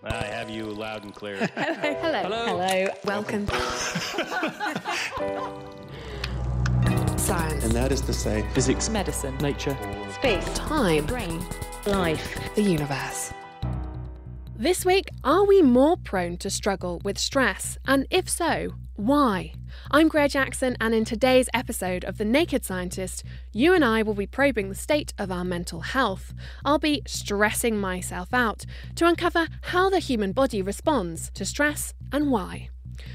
I have you loud and clear. Hello. Welcome. Science. And that is to say, physics, medicine, nature, space, time, brain, life, the universe. This week, are we more prone to struggle with stress? And if so, why? I'm Greer Jackson, and in today's episode of The Naked Scientist, you and I will be probing the state of our mental health. I'll be stressing myself out to uncover how the human body responds to stress and why.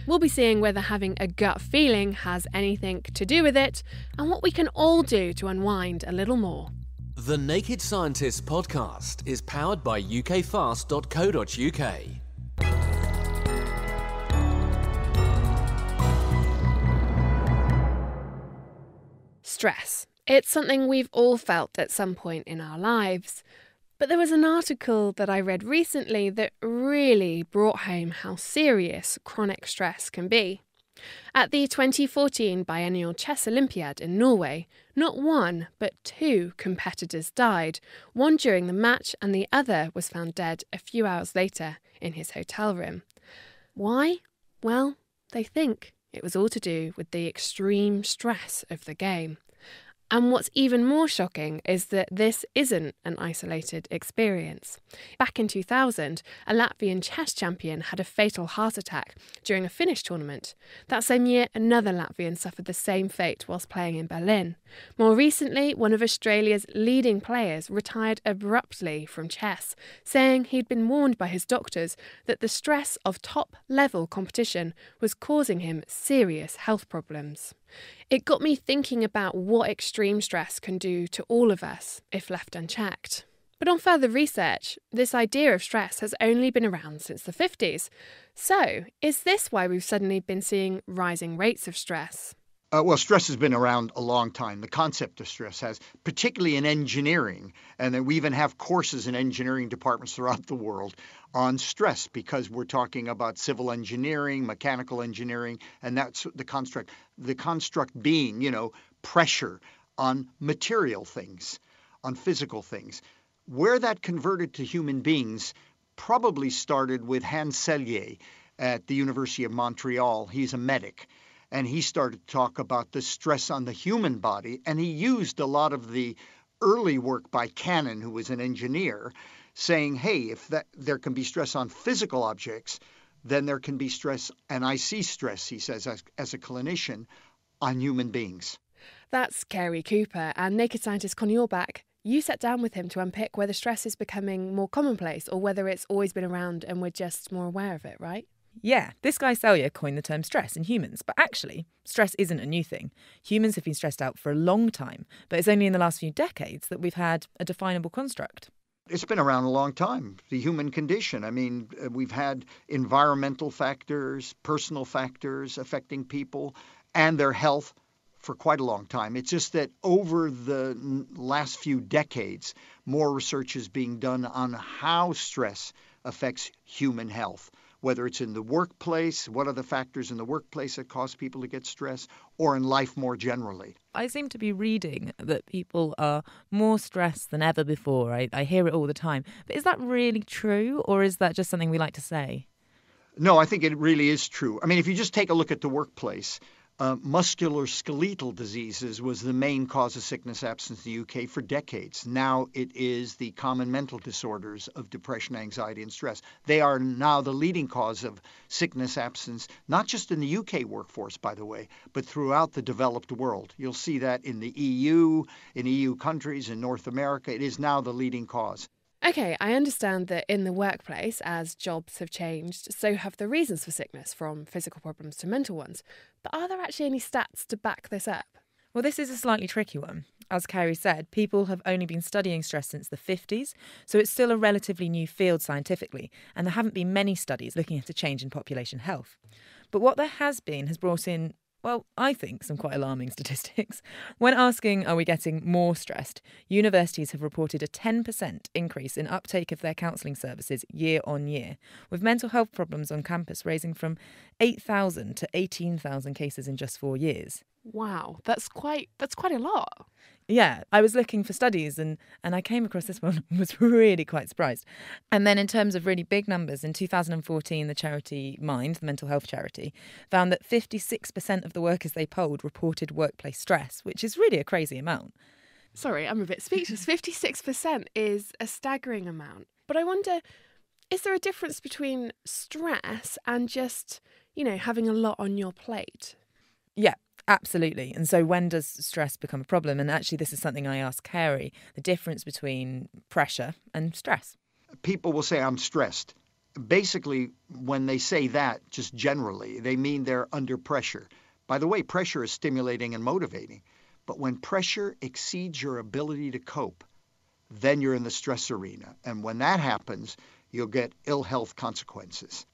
We'll be seeing whether having a gut feeling has anything to do with it, and what we can all do to unwind a little more. The Naked Scientist podcast is powered by ukfast.co.uk. Stress. It's something we've all felt at some point in our lives. But there was an article that I read recently that really brought home how serious chronic stress can be. At the 2014 Biennial Chess Olympiad in Norway, not one but two competitors died, one during the match and the other was found dead a few hours later in his hotel room. Why? Well, they think it was all to do with the extreme stress of the game. And what's even more shocking is that this isn't an isolated experience. Back in 2000, a Latvian chess champion had a fatal heart attack during a Finnish tournament. That same year, another Latvian suffered the same fate whilst playing in Berlin. More recently, one of Australia's leading players retired abruptly from chess, saying he'd been warned by his doctors that the stress of top-level competition was causing him serious health problems. It got me thinking about what extreme stress can do to all of us if left unchecked. But on further research, this idea of stress has only been around since the 50s. So, is this why we've suddenly been seeing rising rates of stress? Well, stress has been around a long time. The concept of stress has, particularly in engineering, and then we even have courses in engineering departments throughout the world on stress because we're talking about civil engineering, mechanical engineering, and that's the construct. The construct being, pressure on material things, on physical things. Where that converted to human beings probably started with Hans Selye at the University of Montreal. He's a medic. And he started to talk about the stress on the human body. And he used a lot of the early work by Cannon, who was an engineer, saying, hey, if there can be stress on physical objects, then there can be stress, and I see stress, he says, as a clinician, on human beings. That's Cary Cooper, and Naked Scientist Connie Orbach. You sat down with him to unpick whether stress is becoming more commonplace or whether it's always been around and we're just more aware of it, right? Yeah, this guy Selye coined the term stress in humans, but actually, stress isn't a new thing. Humans have been stressed out for a long time, but it's only in the last few decades that we've had a definable construct. It's been around a long time, the human condition. I mean, we've had environmental factors, personal factors affecting people and their health for quite a long time. It's just that over the last few decades, more research is being done on how stress affects human health. Whether it's in the workplace, what are the factors in the workplace that cause people to get stressed, or in life more generally. I seem to be reading that people are more stressed than ever before. I hear it all the time. But is that really true, or is that just something we like to say? No, I think it really is true. I mean, if you just take a look at the workplace, musculoskeletal diseases was the main cause of sickness absence in the UK for decades. Now it is the common mental disorders of depression, anxiety, and stress. They are now the leading cause of sickness absence, not just in the UK workforce, by the way, but throughout the developed world. You'll see that in the EU, in EU countries, in North America. It is now the leading cause. Okay, I understand that in the workplace, as jobs have changed, so have the reasons for sickness, from physical problems to mental ones. But are there actually any stats to back this up? Well, this is a slightly tricky one. As Cary said, people have only been studying stress since the 50s, so it's still a relatively new field scientifically, and there haven't been many studies looking at a change in population health. But what there has been has brought in, well, I think some quite alarming statistics. When asking, are we getting more stressed, universities have reported a 10% increase in uptake of their counselling services year on year, with mental health problems on campus raising from 8,000 to 18,000 cases in just 4 years. Wow, that's quite a lot. Yeah, I was looking for studies and I came across this one and was really quite surprised. And then in terms of really big numbers, in 2014, the charity Mind, the mental health charity, found that 56% of the workers they polled reported workplace stress, which is really a crazy amount. Sorry, I'm a bit speechless. 56% is a staggering amount. But I wonder, is there a difference between stress and just, having a lot on your plate? Yeah. Absolutely. And so when does stress become a problem? And actually, this is something I asked Carey, the difference between pressure and stress. People will say, I'm stressed. Basically, when they say that, just generally, they mean they're under pressure. By the way, pressure is stimulating and motivating. But when pressure exceeds your ability to cope, then you're in the stress arena. And when that happens, you'll get ill health consequences.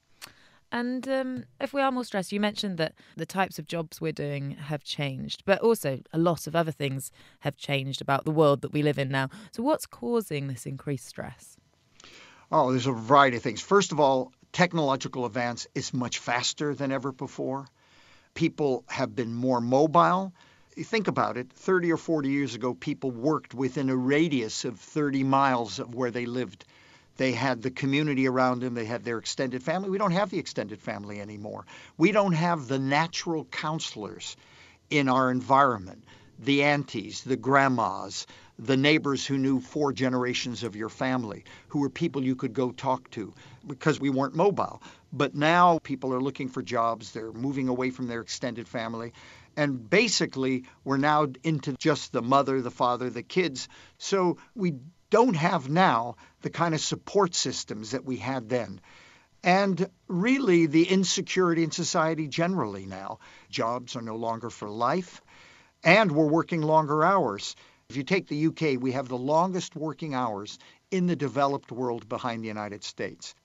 And if we are more stressed, you mentioned that the types of jobs we're doing have changed, but also a lot of other things have changed about the world that we live in now. So what's causing this increased stress? Oh, there's a variety of things. First of all, technological advance is much faster than ever before. People have been more mobile. Think about it. 30 or 40 years ago, people worked within a radius of 30 miles of where they lived. They had the community around them. They had their extended family. We don't have the extended family anymore. We don't have the natural counselors in our environment, the aunties, the grandmas, the neighbors who knew 4 generations of your family, who were people you could go talk to because we weren't mobile. But now people are looking for jobs. They're moving away from their extended family. And basically, we're now into just the mother, the father, the kids. So we don't have now the kind of support systems that we had then. And really the insecurity in society generally now. Jobs are no longer for life, and we're working longer hours. If you take the UK, we have the longest working hours in the developed world behind the United States.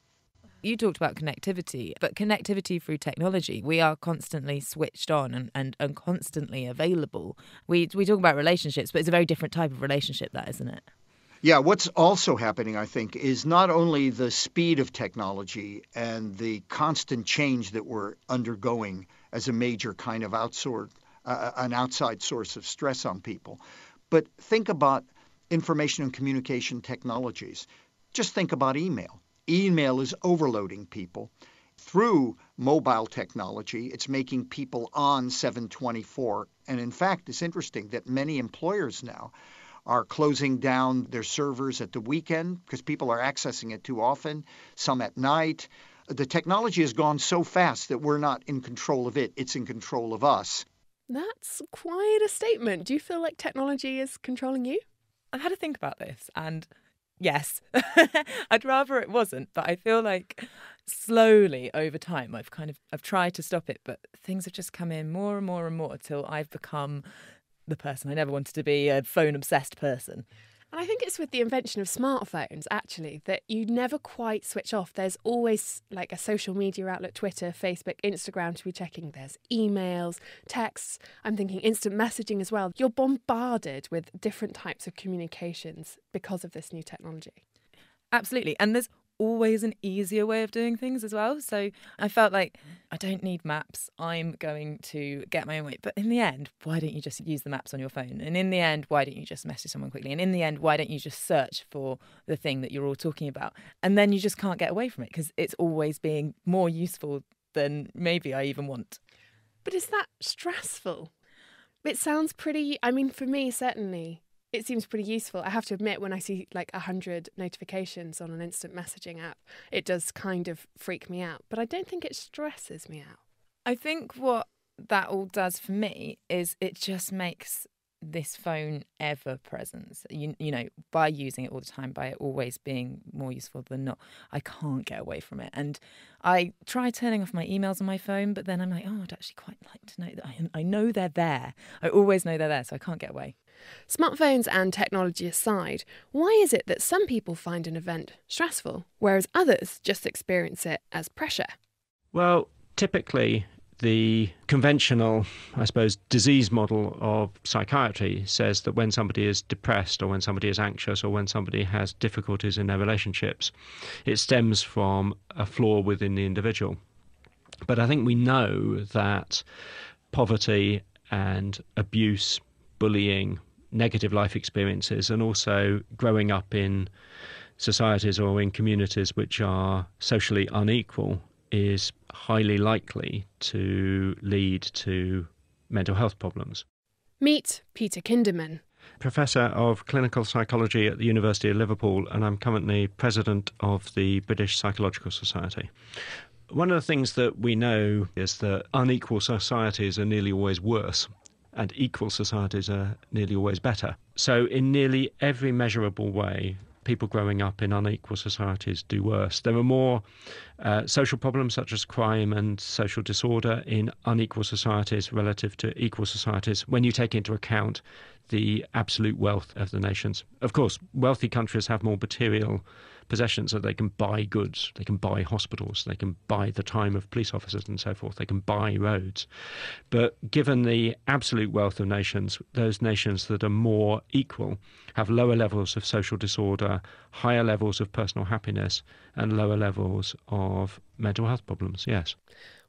You talked about connectivity, but connectivity through technology. We are constantly switched on and constantly available. We talk about relationships, but it's a very different type of relationship, that, isn't it? Yeah, what's also happening, I think, is not only the speed of technology and the constant change that we're undergoing as a major kind of an outside source of stress on people, but think about information and communication technologies. Just think about email. Email is overloading people. Through mobile technology, it's making people on 7/24. And in fact, it's interesting that many employers now are closing down their servers at the weekend because people are accessing it too often, some at night. The technology has gone so fast that we're not in control of it. It's in control of us. That's quite a statement. Do you feel like technology is controlling you? I've had to think about this, and yes, I'd rather it wasn't, but I feel like slowly over time I've tried to stop it, but things have just come in more and more and more till I've become the person I never wanted to be, a phone-obsessed person. And I think it's with the invention of smartphones, actually, that you never quite switch off. There's always like a social media outlet, Twitter, Facebook, Instagram to be checking. There's emails, texts. I'm thinking instant messaging as well. You're bombarded with different types of communications because of this new technology. Absolutely. And there's always an easier way of doing things as well. So I felt like I don't need maps. I'm going to get my own way. But in the end, why don't you just use the maps on your phone? And in the end, why don't you just message someone quickly? And in the end, why don't you just search for the thing that you're all talking about? And then you just can't get away from it because it's always being more useful than maybe I even want. But is that stressful? It sounds pretty, for me, certainly, it seems pretty useful. I have to admit, when I see like 100 notifications on an instant messaging app, it does kind of freak me out. But I don't think it stresses me out. I think what that all does for me is it just makes this phone ever present. You know, by using it all the time, by it always being more useful than not, I can't get away from it. And I try turning off my emails on my phone, but then I'm like, I'd actually quite like to know that I know they're there. I always know they're there, so I can't get away. Smartphones and technology aside, why is it that some people find an event stressful, whereas others just experience it as pressure? Well, typically the conventional, I suppose, disease model of psychiatry says that when somebody is depressed or when somebody is anxious or when somebody has difficulties in their relationships, it stems from a flaw within the individual. But I think we know that poverty and abuse, bullying, negative life experiences, and also growing up in societies or in communities which are socially unequal is highly likely to lead to mental health problems. Meet Peter Kinderman. Professor of Clinical Psychology at the University of Liverpool, and I'm currently President of the British Psychological Society. One of the things that we know is that unequal societies are nearly always worse, and equal societies are nearly always better. So in nearly every measurable way, people growing up in unequal societies do worse. There are more social problems such as crime and social disorder in unequal societies relative to equal societies when you take into account the absolute wealth of the nations. Of course, wealthy countries have more material possessions, so they can buy goods, they can buy hospitals, they can buy the time of police officers and so forth, they can buy roads. But given the absolute wealth of nations, those nations that are more equal have lower levels of social disorder, higher levels of personal happiness, and lower levels of mental health problems, yes.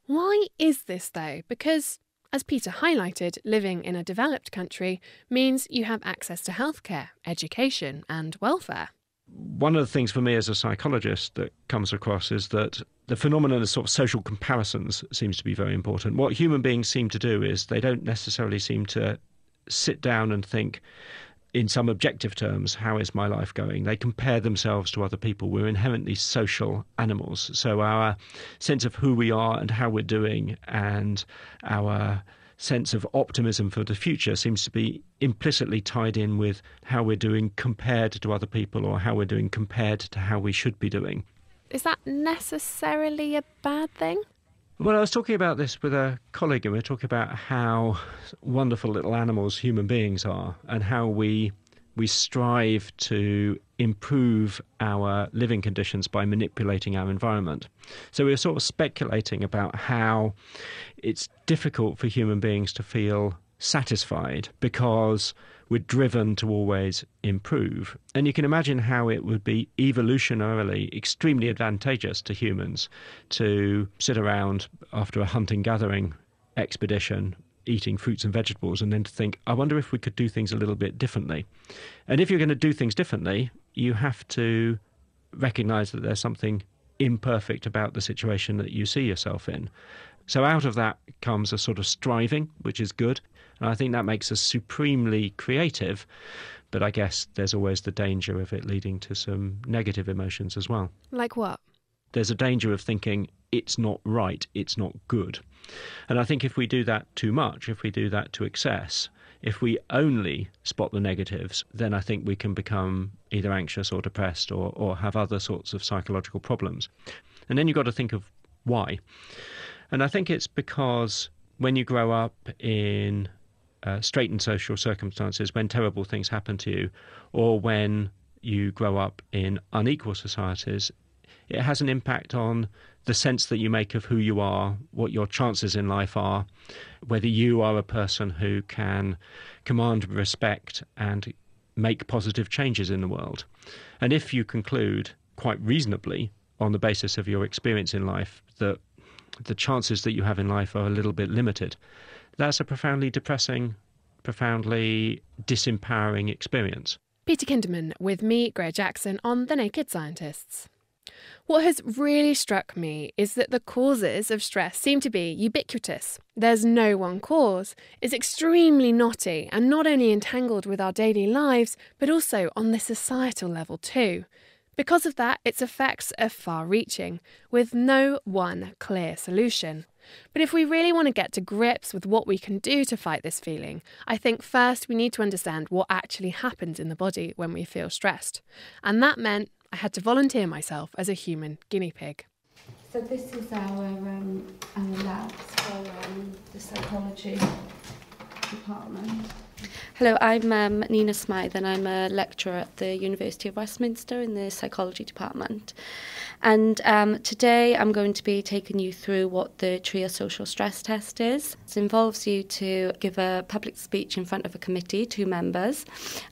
Why is this though? Because, as Peter highlighted, living in a developed country means you have access to healthcare, education and welfare. One of the things for me as a psychologist that comes across is that the phenomenon of sort of social comparisons seems to be very important. What human beings seem to do is they don't necessarily seem to sit down and think in some objective terms, how is my life going? They compare themselves to other people. We're inherently social animals. So our sense of who we are and how we're doing and our sense of optimism for the future seems to be implicitly tied in with how we're doing compared to other people or how we're doing compared to how we should be doing. Is that necessarily a bad thing? Well, I was talking about this with a colleague, and we were talking about how wonderful little animals human beings are and how we strive to improve our living conditions by manipulating our environment. So we were sort of speculating about how it's difficult for human beings to feel satisfied because we're driven to always improve. And you can imagine how it would be evolutionarily extremely advantageous to humans to sit around after a hunting-gathering expedition eating fruits and vegetables and then to think, I wonder if we could do things a little bit differently. And if you're going to do things differently, you have to recognise that there's something imperfect about the situation that you see yourself in. So out of that comes a sort of striving, which is good. And I think that makes us supremely creative. But I guess there's always the danger of it leading to some negative emotions as well. Like what? There's a danger of thinking it's not right, it's not good. And I think if we do that too much, if we do that to excess, if we only spot the negatives, then I think we can become either anxious or depressed or have other sorts of psychological problems. And then you've got to think of why. And I think it's because when you grow up in straitened social circumstances, when terrible things happen to you, or when you grow up in unequal societies, it has an impact on the sense that you make of who you are, what your chances in life are, whether you are a person who can command respect and make positive changes in the world. And if you conclude quite reasonably on the basis of your experience in life that the chances that you have in life are a little bit limited, that's a profoundly depressing, profoundly disempowering experience. Peter Kinderman with me, Greer Jackson, on The Naked Scientists. What has really struck me is that the causes of stress seem to be ubiquitous. There's no one cause. It's extremely knotty and not only entangled with our daily lives, but also on the societal level too. Because of that, its effects are far-reaching, with no one clear solution. But if we really want to get to grips with what we can do to fight this feeling, I think first we need to understand what actually happens in the body when we feel stressed. And that meant I had to volunteer myself as a human guinea pig. So this is our labs for the psychology department. Hello, I'm Nina Smythe and I'm a lecturer at the University of Westminster in the psychology department. And today I'm going to be taking you through what the TRIA social stress test is. It involves you to give a public speech in front of a committee, 2 members,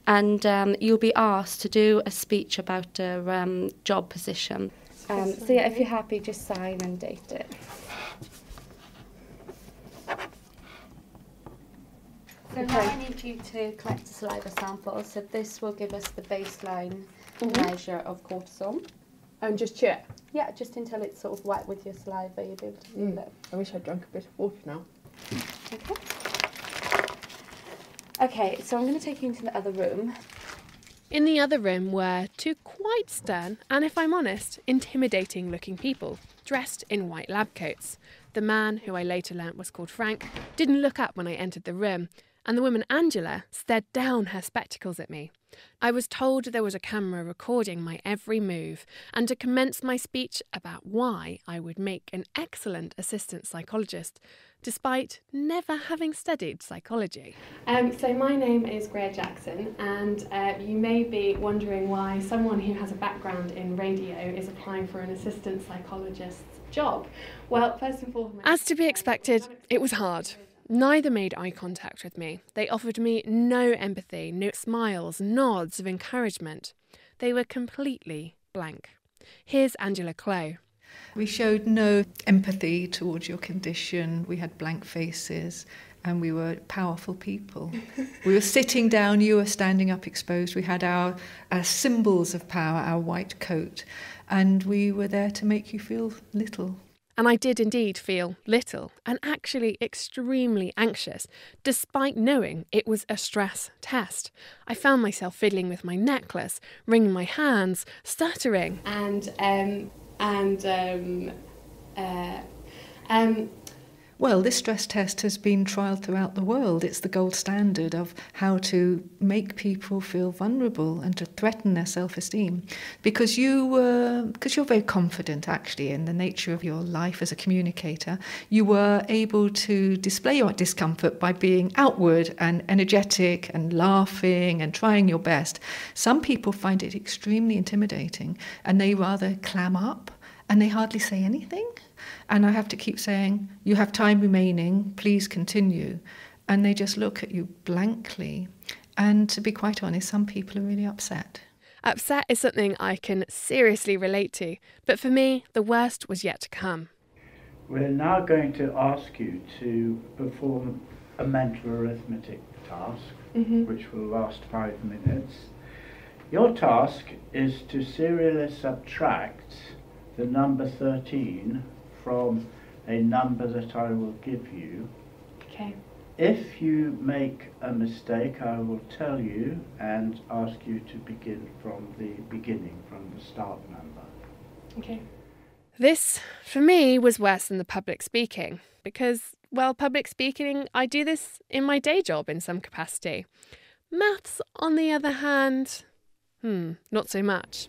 and you'll be asked to do a speech about a job position. So yeah, if you're happy, just sign and date it. So now I need you to collect a saliva sample. So this will give us the baseline measure of cortisol. And just cheer. Yeah, just until it's sort of wet with your saliva, you'll be able to feel it. I wish I'd drunk a bit of water now. Okay. Okay, so I'm going to take you into the other room. In the other room were two quite stern and, if I'm honest, intimidating looking people, dressed in white lab coats. The man, who I later learnt was called Frank, didn't look up when I entered the room, and the woman Angela stared down her spectacles at me. I was told there was a camera recording my every move, and to commence my speech about why I would make an excellent assistant psychologist, despite never having studied psychology. So my name is Greer Jackson, and you may be wondering why someone who has a background in radio is applying for an assistant psychologist's job. Well, first and foremost... As to be expected, it was hard. Neither made eye contact with me. They offered me no empathy, no smiles, nods of encouragement. They were completely blank. Here's Angela Clow. We showed no empathy towards your condition. We had blank faces and we were powerful people. We were sitting down, you were standing up exposed. We had our symbols of power, our white coat, and we were there to make you feel little. And I did indeed feel little and actually extremely anxious, despite knowing it was a stress test. I found myself fiddling with my necklace, wringing my hands, stuttering. Well, this stress test has been trialled throughout the world. It's the gold standard of how to make people feel vulnerable and to threaten their self-esteem. Because you're very confident, actually, in the nature of your life as a communicator, you were able to display your discomfort by being outward and energetic and laughing and trying your best. Some people find it extremely intimidating and they rather clam up and they hardly say anything. And I have to keep saying, you have time remaining, please continue. And they just look at you blankly. And to be quite honest, some people are really upset. Upset is something I can seriously relate to. But for me, the worst was yet to come. We're now going to ask you to perform a mental arithmetic task, which will last 5 minutes. Your task is to serially subtract the number 13 from a number that I will give you. Okay. If you make a mistake, I will tell you and ask you to begin from the beginning, from the start number. Okay. This, for me, was worse than the public speaking because, well, public speaking, I do this in my day job in some capacity. Maths, on the other hand, not so much.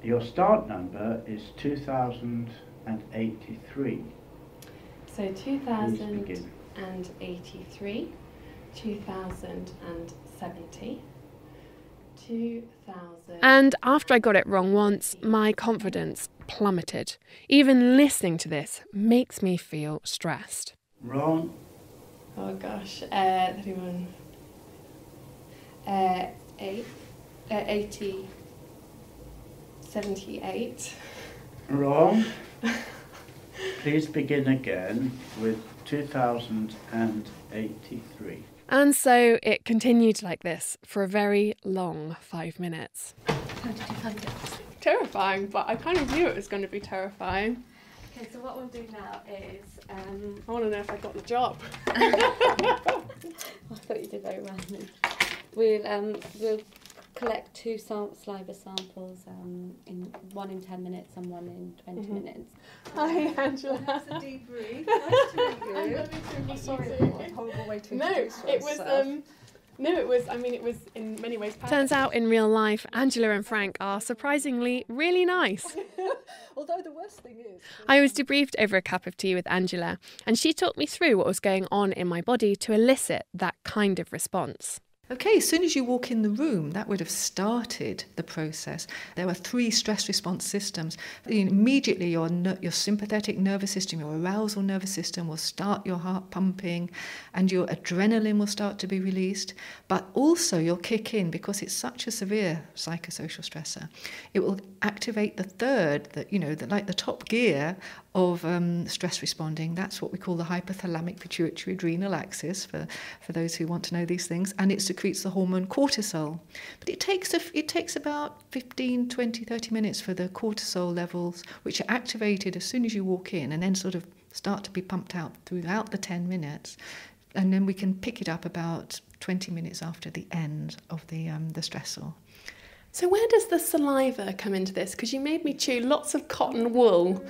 Your start number is 2083. So 2083, 2070, 2000... And after I got it wrong once, my confidence plummeted. Even listening to this makes me feel stressed. Wrong. Oh gosh, 31... 80... 78. Wrong. Please begin again with 2083. And so it continued like this for a very long 5 minutes. How did you find it? Terrifying, but I kind of knew it was going to be terrifying. Okay, so what we'll do now is... I want to know if I got the job. I thought you did very well. We'll collect 2 saliva samples, one in 10 minutes and one in 20 minutes. Hi, Angela. That's a debrief. Nice to meet you. I'm sorry, what a horrible way to introduce it was in many ways perfect. Turns out in real life, Angela and Frank are surprisingly really nice. Although the worst thing is... I was debriefed over a cup of tea with Angela, and she talked me through what was going on in my body to elicit that kind of response. Okay, as soon as you walk in the room, that would have started the process. There are 3 stress response systems. Immediately your sympathetic nervous system, your arousal nervous system will start your heart pumping and your adrenaline will start to be released. But also you'll kick in, because it's such a severe psychosocial stressor, it will activate the third, like the top gear of stress responding. That's what we call the hypothalamic pituitary adrenal axis for those who want to know these things, and it secretes the hormone cortisol. But it takes about 15, 20, 30 minutes for the cortisol levels, which are activated as soon as you walk in and then sort of start to be pumped out throughout the 10 minutes. And then we can pick it up about 20 minutes after the end of the stressor. So where does the saliva come into this? Because you made me chew lots of cotton wool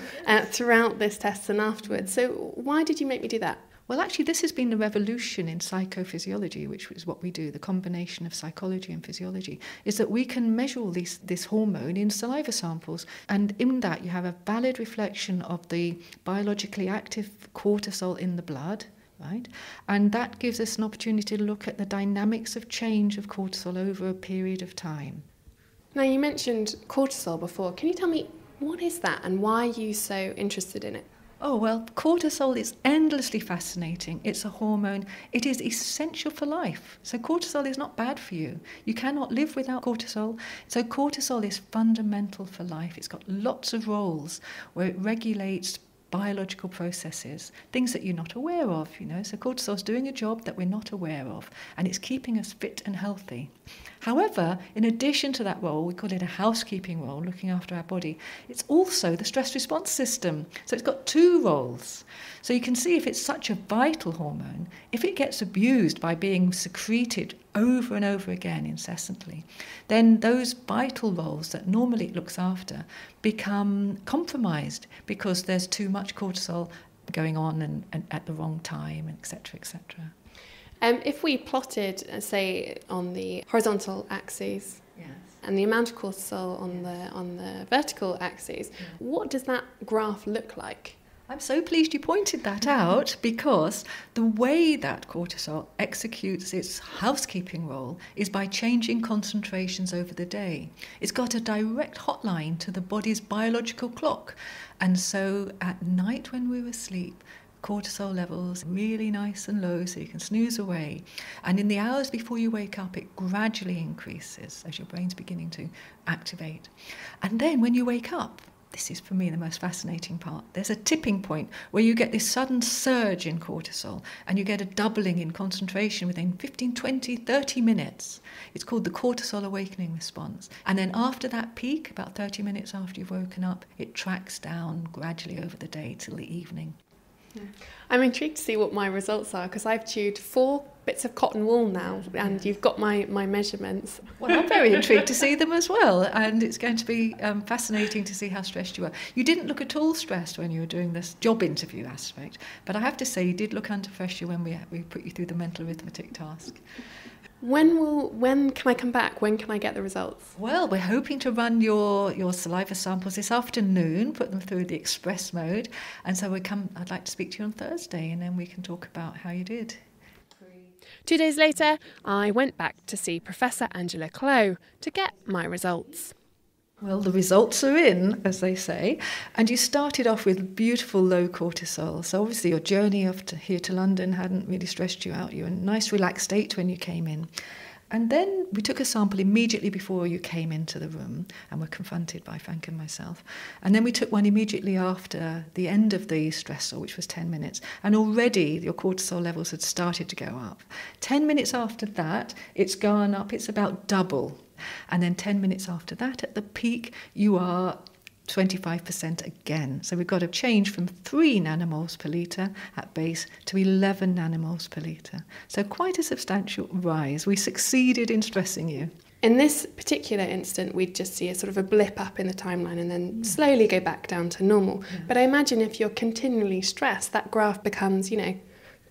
throughout this test and afterwards. So why did you make me do that? Well, actually, this has been the revolution in psychophysiology, which is what we do, the combination of psychology and physiology, is that we can measure all this hormone in saliva samples. And in that, you have a valid reflection of the biologically active cortisol in the blood, right? And that gives us an opportunity to look at the dynamics of change of cortisol over a period of time. Now, you mentioned cortisol before. Can you tell me, what is that and why are you so interested in it? Oh, well, cortisol is endlessly fascinating. It's a hormone. It is essential for life. So cortisol is not bad for you. You cannot live without cortisol. So cortisol is fundamental for life. It's got lots of roles where it regulates biological processes, things that you're not aware of, So cortisol is doing a job that we're not aware of, and it's keeping us fit and healthy. However, in addition to that role, we call it a housekeeping role, looking after our body, it's also the stress response system. So it's got 2 roles. So you can see if it's such a vital hormone, if it gets abused by being secreted over and over again incessantly, then those vital roles that normally it looks after become compromised because there's too much cortisol going on and at the wrong time, etc., etc. If we plotted, say, on the horizontal axis, yes, and the amount of cortisol on the vertical axis, what does that graph look like? I'm so pleased you pointed that out, because the way that cortisol executes its housekeeping role is by changing concentrations over the day. It's got a direct hotline to the body's biological clock. And so at night when we're asleep, cortisol levels really nice and low, so you can snooze away. And in the hours before you wake up, it gradually increases as your brain's beginning to activate. And then when you wake up, this is for me the most fascinating part, there's a tipping point where you get this sudden surge in cortisol and you get a doubling in concentration within 15, 20, 30 minutes. It's called the cortisol awakening response. And then after that peak, about 30 minutes after you've woken up, it tracks down gradually over the day till the evening. I'm intrigued to see what my results are, because I've chewed 4 bits of cotton wool now, and you've got my measurements. Well, I'm very intrigued to see them as well, and it's going to be fascinating to see how stressed you are. You didn't look at all stressed when you were doing this job interview aspect, but I have to say you did look under pressure when we put you through the mental arithmetic task. When can I come back? When can I get the results? Well, we're hoping to run your saliva samples this afternoon, put them through the express mode, and so I'd like to speak to you on Thursday, and then we can talk about how you did. 2 days later, I went back to see Professor Angela Clough to get my results. Well, the results are in, as they say, and you started off with beautiful low cortisol. So obviously your journey here to London hadn't really stressed you out. You were in a nice relaxed state when you came in. And then we took a sample immediately before you came into the room and were confronted by Frank and myself. And then we took one immediately after the end of the stressor, which was 10 minutes. And already your cortisol levels had started to go up. 10 minutes after that, it's gone up. It's about double. And then 10 minutes after that, at the peak, you are 25% again. So we've got a change from 3 nanomoles per litre at base to 11 nanomoles per litre. So quite a substantial rise. We succeeded in stressing you. In this particular instant, we'd just see a sort of a blip up in the timeline and then slowly go back down to normal. Yeah. But I imagine if you're continually stressed, that graph becomes,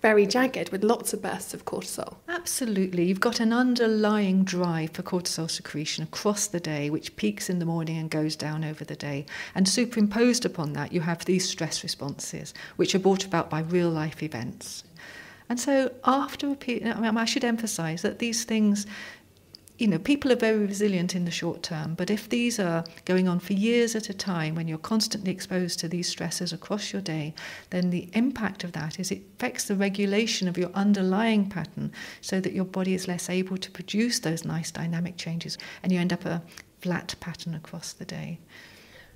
very jagged with lots of bursts of cortisol. Absolutely. You've got an underlying drive for cortisol secretion across the day, which peaks in the morning and goes down over the day. And superimposed upon that, you have these stress responses, which are brought about by real-life events. And so after a period, I should emphasise that these things, people are very resilient in the short term, but if these are going on for years at a time, when you're constantly exposed to these stresses across your day, then the impact of that is it affects the regulation of your underlying pattern so that your body is less able to produce those nice dynamic changes, and you end up a flat pattern across the day.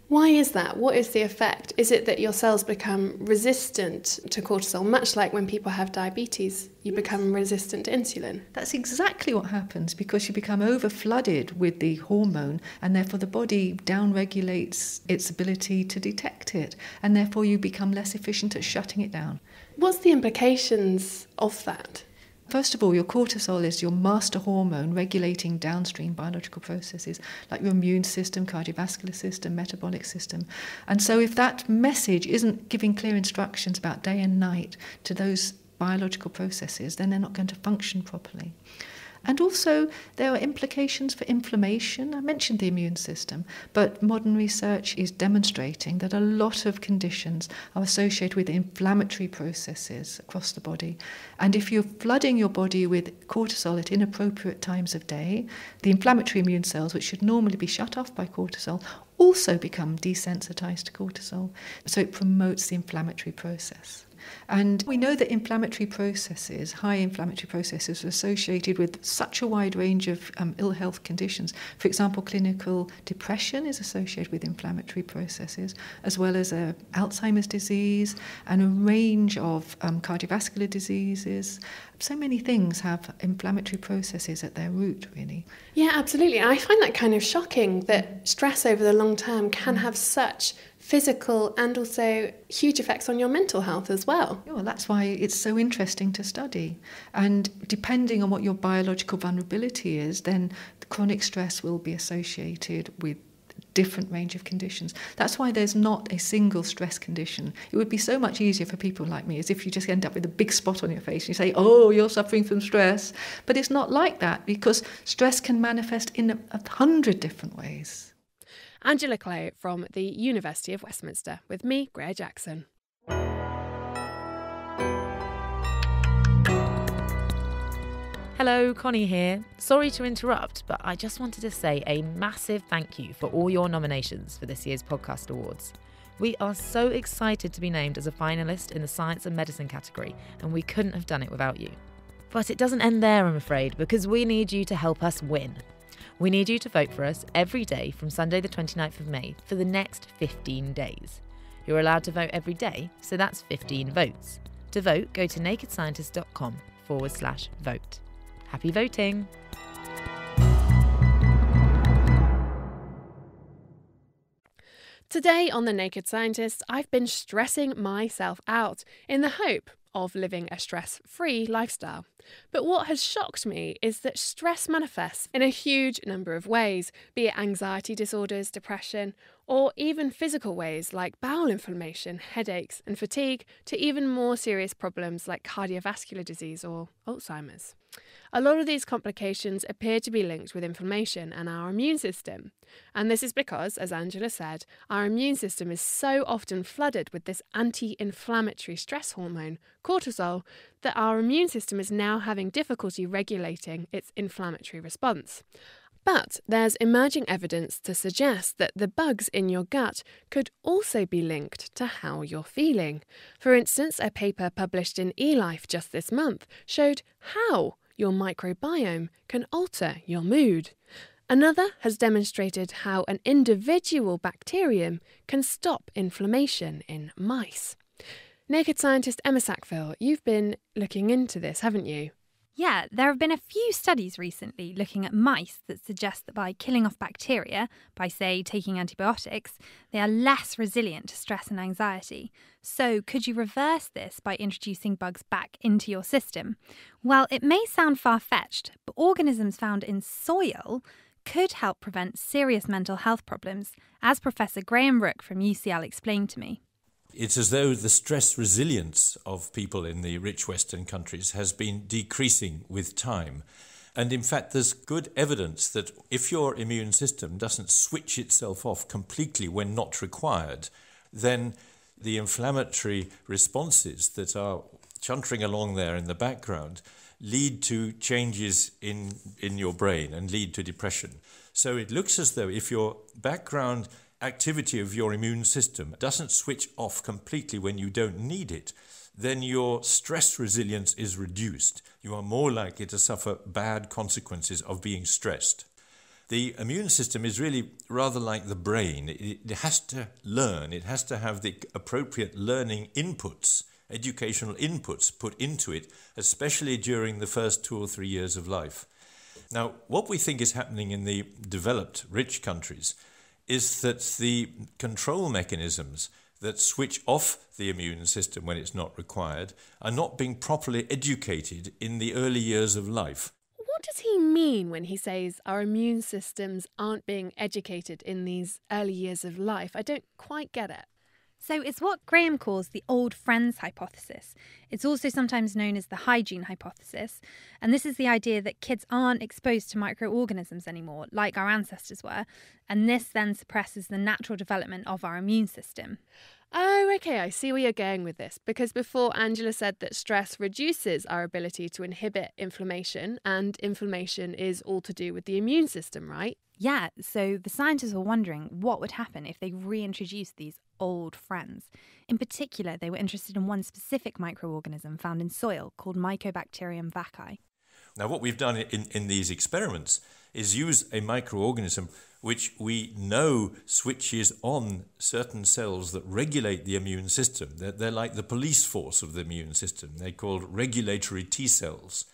Why is that? What is the effect? Is it that your cells become resistant to cortisol, much like when people have diabetes, you become resistant to insulin? That's exactly what happens, because you become over-flooded with the hormone, and therefore the body down-regulates its ability to detect it, and therefore you become less efficient at shutting it down. What's the implications of that? First of all, your cortisol is your master hormone regulating downstream biological processes like your immune system, cardiovascular system, metabolic system. And so if that message isn't giving clear instructions about day and night to those biological processes, then they're not going to function properly. And also, there are implications for inflammation. I mentioned the immune system, but modern research is demonstrating that a lot of conditions are associated with inflammatory processes across the body. And if you're flooding your body with cortisol at inappropriate times of day, the inflammatory immune cells, which should normally be shut off by cortisol, also become desensitized to cortisol. So it promotes the inflammatory process. And we know that inflammatory processes, high inflammatory processes, are associated with such a wide range of ill health conditions. For example, clinical depression is associated with inflammatory processes, as well as Alzheimer's disease and a range of cardiovascular diseases. So many things have inflammatory processes at their root, really. Yeah, absolutely. I find that kind of shocking that stress over the long term can have such physical and also huge effects on your mental health as well. Yeah, well, that's why it's so interesting to study. And depending on what your biological vulnerability is, then the chronic stress will be associated with different range of conditions. That's why there's not a single stress condition. It would be so much easier for people like me as if you just end up with a big spot on your face and you say, oh, you're suffering from stress. But it's not like that, because stress can manifest in 100 different ways. Angela Clay from the University of Westminster with me, Greer Jackson. Hello, Connie here. Sorry to interrupt, but I just wanted to say a massive thank you for all your nominations for this year's Podcast Awards. We are so excited to be named as a finalist in the Science and Medicine category, and we couldn't have done it without you. But it doesn't end there, I'm afraid, because we need you to help us win. We need you to vote for us every day from Sunday the 29th of May for the next 15 days. You're allowed to vote every day, so that's 15 votes. To vote, go to nakedscientist.com/vote. Happy voting! Today on The Naked Scientist, I've been stressing myself out in the hope of living a stress-free lifestyle. But what has shocked me is that stress manifests in a huge number of ways, be it anxiety disorders, depression, or even physical ways like bowel inflammation, headaches and fatigue, to even more serious problems like cardiovascular disease or Alzheimer's. A lot of these complications appear to be linked with inflammation and our immune system. And this is because, as Angela said, our immune system is so often flooded with this anti-inflammatory stress hormone, cortisol, that our immune system is now having difficulty regulating its inflammatory response. But there's emerging evidence to suggest that the bugs in your gut could also be linked to how you're feeling. For instance, a paper published in eLife just this month showed how your microbiome can alter your mood. Another has demonstrated how an individual bacterium can stop inflammation in mice. Naked Scientist Emma Sackville, you've been looking into this, haven't you? Yeah, there have been a few studies recently looking at mice that suggest that by killing off bacteria, by, say, taking antibiotics, they are less resilient to stress and anxiety. So could you reverse this by introducing bugs back into your system? Well, it may sound far-fetched, but organisms found in soil could help prevent serious mental health problems, as Professor Graham Rook from UCL explained to me. It's as though the stress resilience of people in the rich Western countries has been decreasing with time. And in fact, there's good evidence that if your immune system doesn't switch itself off completely when not required, then the inflammatory responses that are chuntering along there in the background lead to changes in your brain and lead to depression. So it looks as though if your background activity of your immune system doesn't switch off completely when you don't need it, then your stress resilience is reduced. You are more likely to suffer bad consequences of being stressed. The immune system is really rather like the brain. It has to learn. It has to have the appropriate learning inputs, educational inputs put into it, especially during the first 2 or 3 years of life. Now, what we think is happening in the developed, rich countries is that the control mechanisms that switch off the immune system when it's not required are not being properly educated in the early years of life. What does he mean when he says our immune systems aren't being educated in these early years of life? I don't quite get it. So it's what Graham calls the old friends hypothesis. It's also sometimes known as the hygiene hypothesis. And this is the idea that kids aren't exposed to microorganisms anymore, like our ancestors were. And this then suppresses the natural development of our immune system. Oh, okay, I see where you're going with this. Because before Angela said that stress reduces our ability to inhibit inflammation, and inflammation is all to do with the immune system, right? Yeah, so the scientists were wondering what would happen if they reintroduced these old friends. In particular, they were interested in one specific microorganism found in soil called Mycobacterium vaccae. Now, what we've done in these experiments is use a microorganism which we know switches on certain cells that regulate the immune system. They're like the police force of the immune system. They're called regulatory T cells.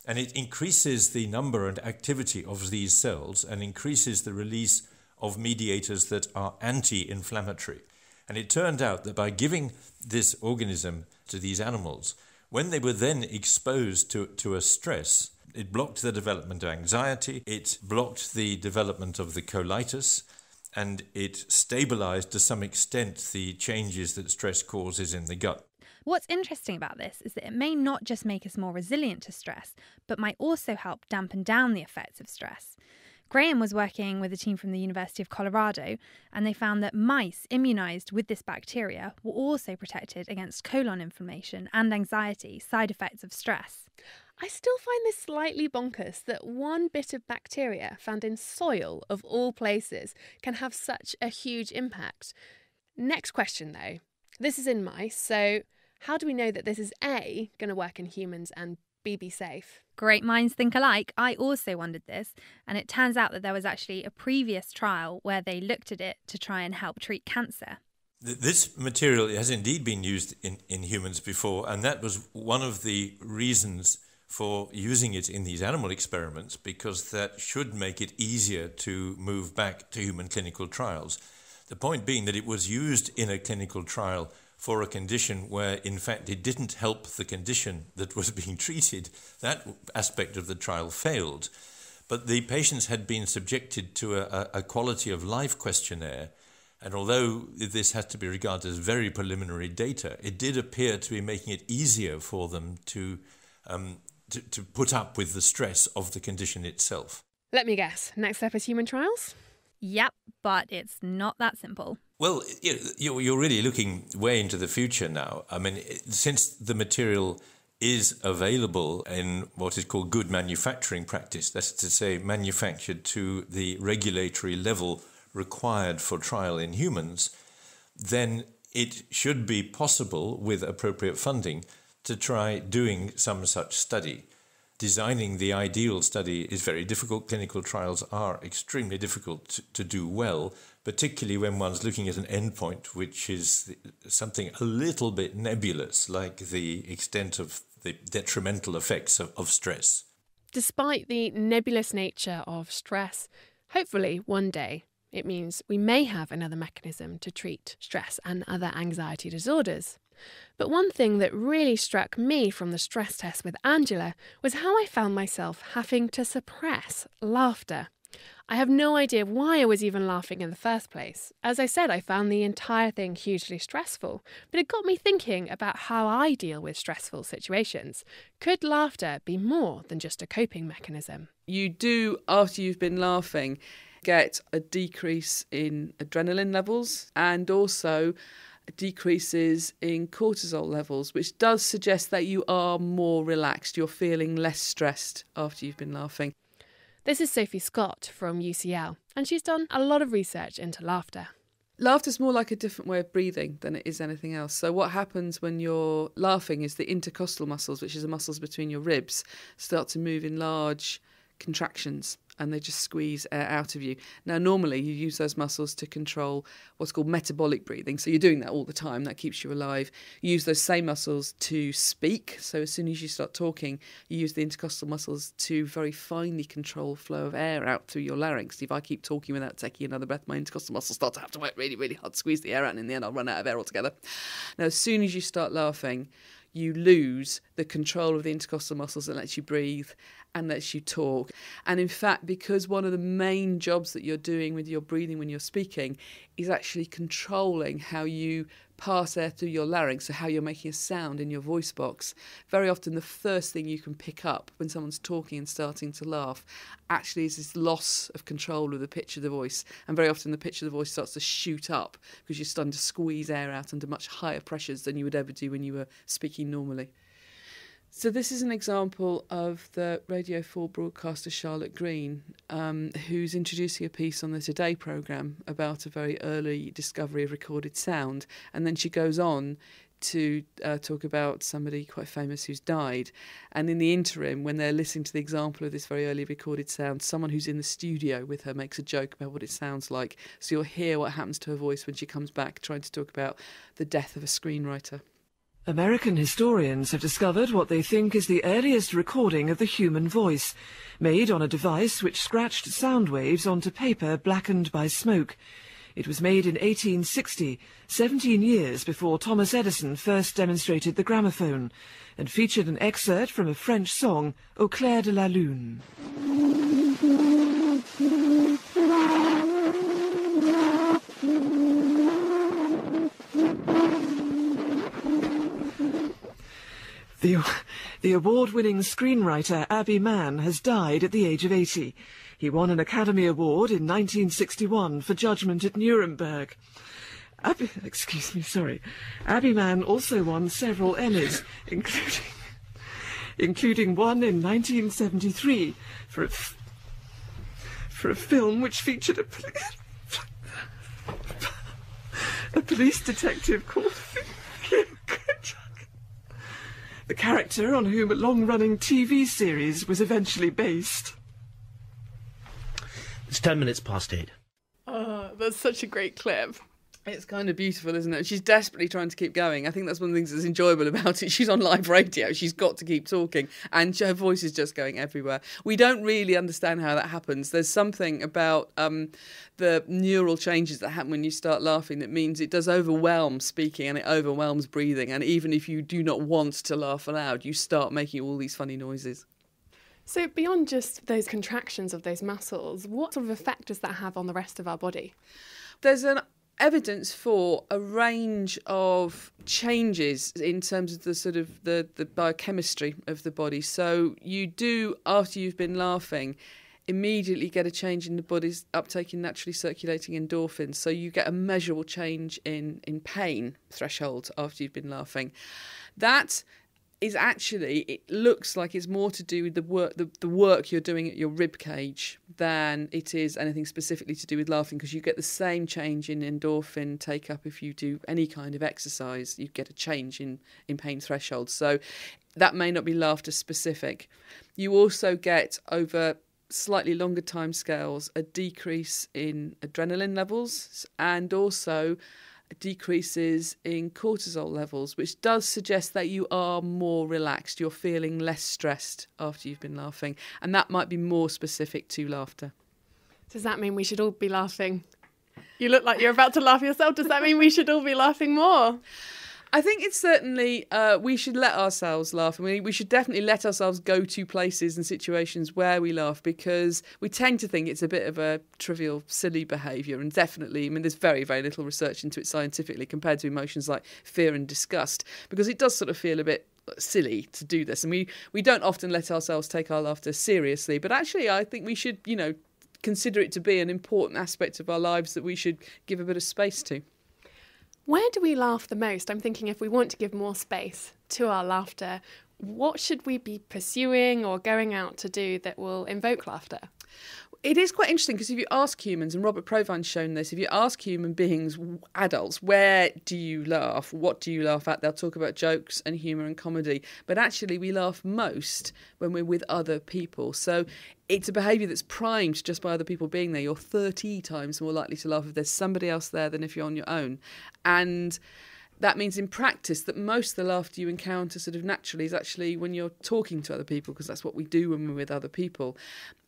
And it increases the number and activity of these cells and increases the release of mediators that are anti-inflammatory. And it turned out that by giving this organism to these animals, when they were then exposed to a stress, it blocked the development of anxiety, it blocked the development of the colitis, and it stabilized to some extent the changes that stress causes in the gut. What's interesting about this is that it may not just make us more resilient to stress, but might also help dampen down the effects of stress. Graham was working with a team from the University of Colorado, and they found that mice immunised with this bacteria were also protected against colon inflammation and anxiety, side effects of stress. I still find this slightly bonkers that one bit of bacteria found in soil, of all places, can have such a huge impact. Next question, though. This is in mice, so how do we know that this is A, going to work in humans, and B, be safe? Great minds think alike. I also wondered this, and it turns out that there was actually a previous trial where they looked at it to try and help treat cancer. This material has indeed been used in humans before, and that was one of the reasons for using it in these animal experiments, because that should make it easier to move back to human clinical trials. The point being that it was used in a clinical trial for a condition where, in fact, it didn't help the condition that was being treated. That aspect of the trial failed. But the patients had been subjected to a quality of life questionnaire, and although this has to be regarded as very preliminary data, it did appear to be making it easier for them to put up with the stress of the condition itself. Let me guess, next step is human trials? Yep, but it's not that simple. Well, you're really looking way into the future now. I mean, since the material is available in what is called good manufacturing practice, that's to say manufactured to the regulatory level required for trial in humans, then it should be possible, with appropriate funding, to try doing some such study. Designing the ideal study is very difficult. Clinical trials are extremely difficult to do well, particularly when one's looking at an endpoint which is something a little bit nebulous, like the extent of the detrimental effects of stress. Despite the nebulous nature of stress, hopefully one day it means we may have another mechanism to treat stress and other anxiety disorders. But one thing that really struck me from the stress test with Angela was how I found myself having to suppress laughter. I have no idea why I was even laughing in the first place. As I said, I found the entire thing hugely stressful, but it got me thinking about how I deal with stressful situations. Could laughter be more than just a coping mechanism? You do, after you've been laughing, get a decrease in adrenaline levels, and also decreases in cortisol levels, which does suggest that you are more relaxed. You're feeling less stressed after you've been laughing. This is Sophie Scott from UCL, and she's done a lot of research into laughter. Laughter's more like a different way of breathing than it is anything else. So what happens when you're laughing is the intercostal muscles, which is the muscles between your ribs, start to move in large contractions, and they just squeeze air out of you. Now, normally you use those muscles to control what's called metabolic breathing. So you're doing that all the time. That keeps you alive. You use those same muscles to speak. So as soon as you start talking, you use the intercostal muscles to very finely control flow of air out through your larynx. If I keep talking without taking another breath, my intercostal muscles start to have to work really, really hard to squeeze the air out, and in the end I'll run out of air altogether. Now, as soon as you start laughing, you lose the control of the intercostal muscles that lets you breathe and lets you talk. And in fact, because one of the main jobs that you're doing with your breathing when you're speaking is actually controlling how you pass air through your larynx, so how you're making a sound in your voice box, very often the first thing you can pick up when someone's talking and starting to laugh actually is this loss of control of the pitch of the voice. And very often the pitch of the voice starts to shoot up because you're starting to squeeze air out under much higher pressures than you would ever do when you were speaking normally. So this is an example of the Radio 4 broadcaster Charlotte Green, who's introducing a piece on the Today programme about a very early discovery of recorded sound. And then she goes on to talk about somebody quite famous who's died. And in the interim, when they're listening to the example of this very early recorded sound, someone who's in the studio with her makes a joke about what it sounds like. So you'll hear what happens to her voice when she comes back trying to talk about the death of a screenwriter. American historians have discovered what they think is the earliest recording of the human voice, made on a device which scratched sound waves onto paper blackened by smoke. It was made in 1860, 17 years before Thomas Edison first demonstrated the gramophone, and featured an excerpt from a French song, Au clair de la lune. The award-winning screenwriter Abbie Mann has died at the age of 80. He won an Academy Award in 1961 for Judgment at Nuremberg. Abbie Mann also won several Emmys, including one in 1973 for a film which featured a police detective called the character on whom a long-running TV series was eventually based. It's 10 minutes past 8. Oh, that's such a great clip. It's kind of beautiful, isn't it? She's desperately trying to keep going. I think that's one of the things that's enjoyable about it. She's on live radio. She's got to keep talking. And her voice is just going everywhere. We don't really understand how that happens. There's something about the neural changes that happen when you start laughing that means it does overwhelm speaking and it overwhelms breathing. And even if you do not want to laugh aloud, you start making all these funny noises. So beyond just those contractions of those muscles, what sort of effect does that have on the rest of our body? There's an evidence for a range of changes in terms of the sort of the biochemistry of the body. So you do, after you've been laughing, immediately get a change in the body's uptaking naturally circulating endorphins. So you get a measurable change in pain threshold after you've been laughing. That is actually, it looks like it's more to do with the work you're doing at your rib cage than it is anything specifically to do with laughing, because you get the same change in endorphin take up if you do any kind of exercise. You get a change in pain threshold. So that may not be laughter specific. You also get, over slightly longer timescales, a decrease in adrenaline levels and also decreases in cortisol levels, which does suggest that you are more relaxed. You're feeling less stressed after you've been laughing. And that might be more specific to laughter. Does that mean we should all be laughing? You look like you're about to laugh yourself. Does that mean we should all be laughing more? I think it's certainly, we should let ourselves laugh. I mean, we should definitely let ourselves go to places and situations where we laugh, because we tend to think it's a bit of a trivial, silly behaviour. And definitely, I mean, there's very, very little research into it scientifically compared to emotions like fear and disgust, because it does sort of feel a bit silly to do this. And we don't often let ourselves take our laughter seriously. But actually, I think we should, consider it to be an important aspect of our lives that we should give a bit of space to. Where do we laugh the most? I'm thinking if we want to give more space to our laughter, what should we be pursuing or going out to do that will invoke laughter? It is quite interesting because if you ask humans, and Robert Provine's shown this, if you ask human beings, adults, where do you laugh? What do you laugh at? They'll talk about jokes and humour and comedy. But actually we laugh most when we're with other people. So it's a behaviour that's primed just by other people being there. You're 30 times more likely to laugh if there's somebody else there than if you're on your own. And that means in practice that most of the laughter you encounter sort of naturally is actually when you're talking to other people, because that's what we do when we're with other people.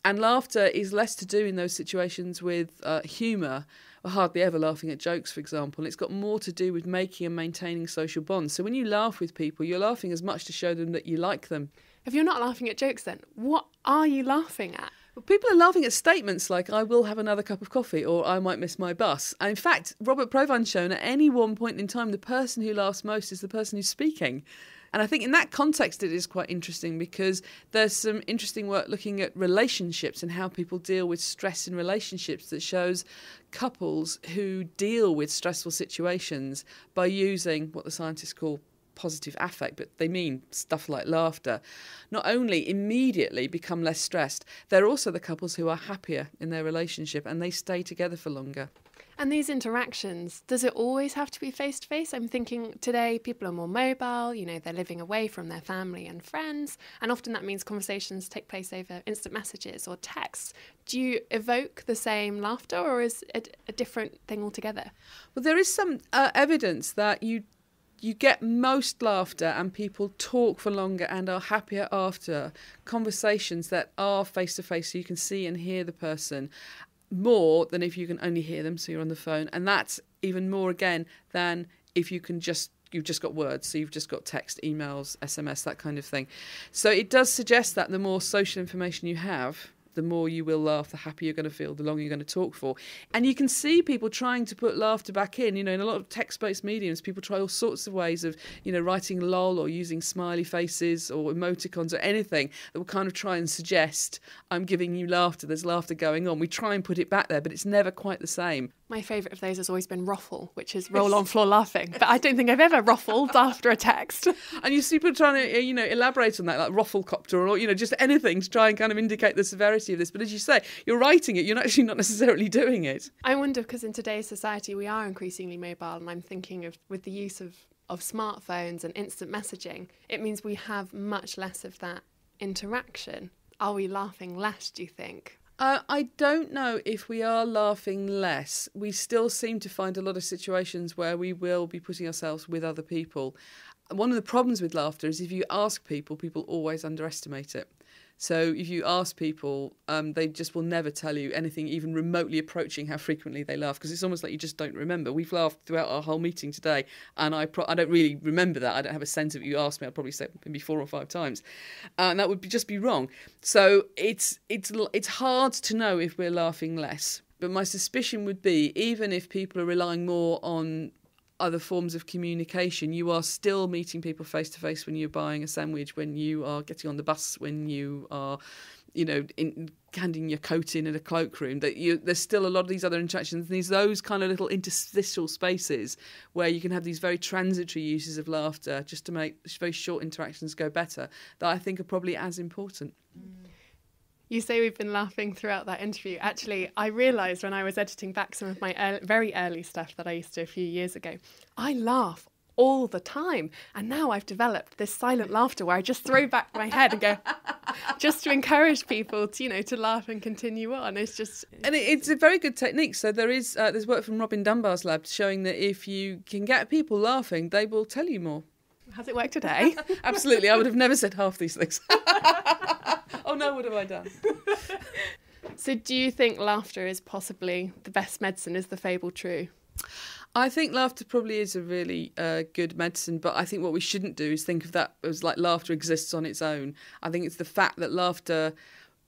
And laughter is less to do in those situations with humour. We're hardly ever laughing at jokes, for example. It's got more to do with making and maintaining social bonds. So when you laugh with people, you're laughing as much to show them that you like them. If you're not laughing at jokes then, what are you laughing at? Well, people are laughing at statements like, I will have another cup of coffee, or I might miss my bus. And in fact, Robert Provine's shown at any one point in time, the person who laughs most is the person who's speaking. And I think in that context, it is quite interesting because there's some interesting work looking at relationships and how people deal with stress in relationships that shows couples who deal with stressful situations by using what the scientists call positive affect, but they mean stuff like laughter, not only immediately become less stressed, they're also the couples who are happier in their relationship and they stay together for longer. And these interactions, does it always have to be face-to-face? I'm thinking today people are more mobile, they're living away from their family and friends, and often that means conversations take place over instant messages or texts. Do you evoke the same laughter, or is it a different thing altogether? Well, there is some evidence that you get most laughter and people talk for longer and are happier after conversations that are face-to-face, so you can see and hear the person more than if you can only hear them, so you're on the phone. And that's even more, again, than if you've just got words, so you've just got text, emails, SMS, that kind of thing. So it does suggest that the more social information you have, the more you will laugh, the happier you're going to feel, the longer you're going to talk for. And you can see people trying to put laughter back in. In a lot of text-based mediums, people try all sorts of ways of, writing lol or using smiley faces or emoticons or anything that will kind of try and suggest, I'm giving you laughter, there's laughter going on. We try and put it back there, but it's never quite the same. My favourite of those has always been ruffle, which is roll on floor laughing. But I don't think I've ever ruffled after a text. And you see people trying to, elaborate on that, like rufflecopter or, just anything to try and kind of indicate the severity of this. But as you say, you're writing it, you're actually not necessarily doing it. I wonder, because in today's society we are increasingly mobile, and I'm thinking of with the use of smartphones and instant messaging, it means we have much less of that interaction. Are we laughing less, do you think? I don't know if we are laughing less. We still seem to find a lot of situations where we will be putting ourselves with other people. One of the problems with laughter is if you ask people, people always underestimate it. So if you ask people, they just will never tell you anything even remotely approaching how frequently they laugh, because it's almost like you just don't remember. We've laughed throughout our whole meeting today, and I don't really remember that. I don't have a sense of it. You asked me, I'd probably say maybe 4 or 5 times, and that would just be wrong. So it's hard to know if we're laughing less. But my suspicion would be, even if people are relying more on other forms of communication, you are still meeting people face to face when you're buying a sandwich, when you are getting on the bus, when you are, handing your coat in at a cloakroom. There's still a lot of these other interactions. There's those kind of little interstitial spaces where you can have these very transitory uses of laughter just to make very short interactions go better, that I think are probably as important. You say we've been laughing throughout that interview. Actually, I realised when I was editing back some of my very early stuff that I used to a few years ago, I laugh all the time. And now I've developed this silent laughter where I just throw back my head and go, just to encourage people to, to laugh and continue on. It's just... And it's a very good technique. So there's work from Robin Dunbar's lab showing that if you can get people laughing, they will tell you more. Has it worked today? Absolutely. I would have never said half these things. Oh no, what have I done? So do you think laughter is possibly the best medicine? Is the fable true? I think laughter probably is a really good medicine, but I think what we shouldn't do is think of that as like laughter exists on its own. I think it's the fact that laughter